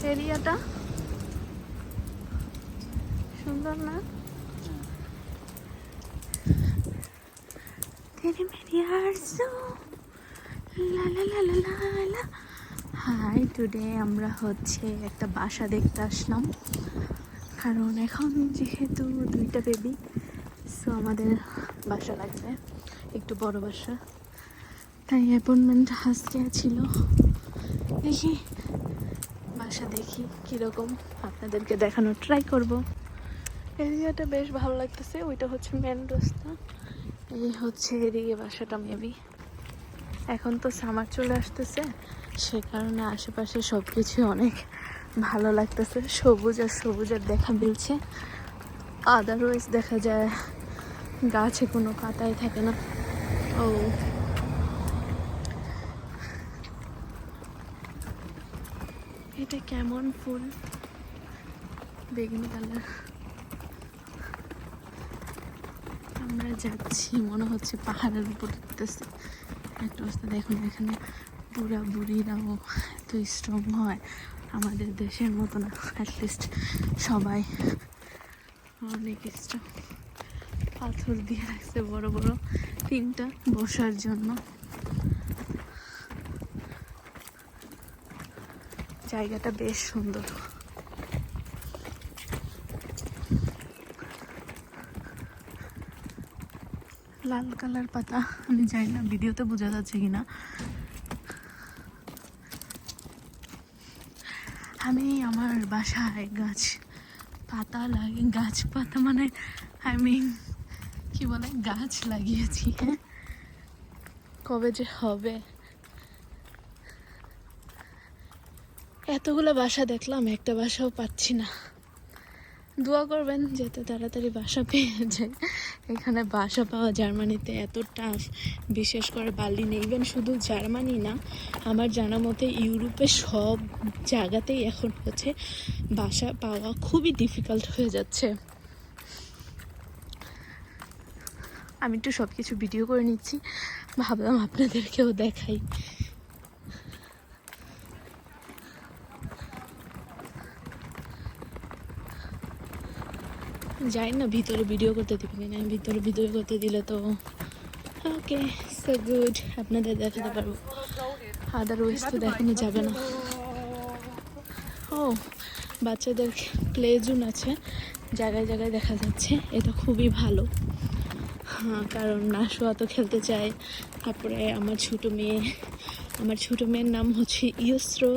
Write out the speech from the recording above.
এরিয়াটা সুন্দর না? তেরে মেরে আরজু লা লা লা লা লা লা। হাই, টুডে আমরা হচ্ছে একটা বাসা দেখতে আসলাম, কারণ এখন যেহেতু 2টা বেবি, সো আমাদের বাসা লাগবে, একটু বড় বাসা। তাই অ্যাপয়েন্টমেন্ট আজকে ছিল। দেখি বাসা দেখি কীরকম, আপনাদেরকে দেখানোর ট্রাই করব। এরিয়াটা বেশ ভালো লাগতেছে। ওইটা হচ্ছে মেন রাস্তা, এই হচ্ছে এদিকে বাসাটা মেবি। এখন তো সামার চলে আসতেছে, সে কারণে আশেপাশে সব কিছু অনেক ভালো লাগতেছে, সবুজ আর সবুজের দেখা মিলছে। আদারওয়াইজ দেখা যায় গাছে কোনো পাতাই থাকে না। ও, এটা কেমন ফুল, বেগুনি কালার। আমরা যাচ্ছি, মনে হচ্ছে পাহাড়ের উপর উঠতেছে। একটা অবস্থা দেখুন, এখানে বুড়া বুড়িরাও এত স্ট্রং হয়, আমাদের দেশের মতো না। অ্যাটলিস্ট সবাই অনেক স্ট্রং। পাথর দিয়ে রাখছে বড় বড় 3টা বসার জন্য। জায়গাটা বেশ সুন্দর। লাল কালার পাতা, আমি জানি না ভিডিওতে বোঝা যাচ্ছে কিনা। আমি আমার বাসায় গাছ পাতা গাছ পাতা মানে কি বলে, গাছ লাগিয়েছি। হ্যাঁ, কবে যে হবে। এতগুলো বাসা দেখলাম, একটা বাসাও পাচ্ছি না। দোয়া করবেন যাতে তাড়াতাড়ি বাসা পেয়ে যায়। এখানে বাসা পাওয়া জার্মানিতে এত টাফ, বিশেষ করে বার্লিনে। ইভেন শুধু জার্মানি না, আমার জানা মতে ইউরোপের সব জায়গাতেই এখন হচ্ছে বাসা পাওয়া খুবই ডিফিকাল্ট হয়ে যাচ্ছে। আমি একটু সব কিছু ভিডিও করে নিচ্ছি, ভাবলাম আপনাদেরকেও দেখাই। যাই না ভিতরে ভিডিও করতে দিবেন না, ভিতরে ভিডিও করতে দিলে তো ওকে সো গুড, আপনাদের দেখাতে পারবো, আদারওয়াইজ তো দেখানো যাবে না। ও, বাচ্চাদের প্লে জোন আছে, জায়গায় জায়গায় দেখা যাচ্ছে, এটা খুবই ভালো। হ্যাঁ, কারণ নাশোয়া তো খেলতে চায়। তারপরে আমার ছোটো মেয়ের নাম হচ্ছে ইউসরো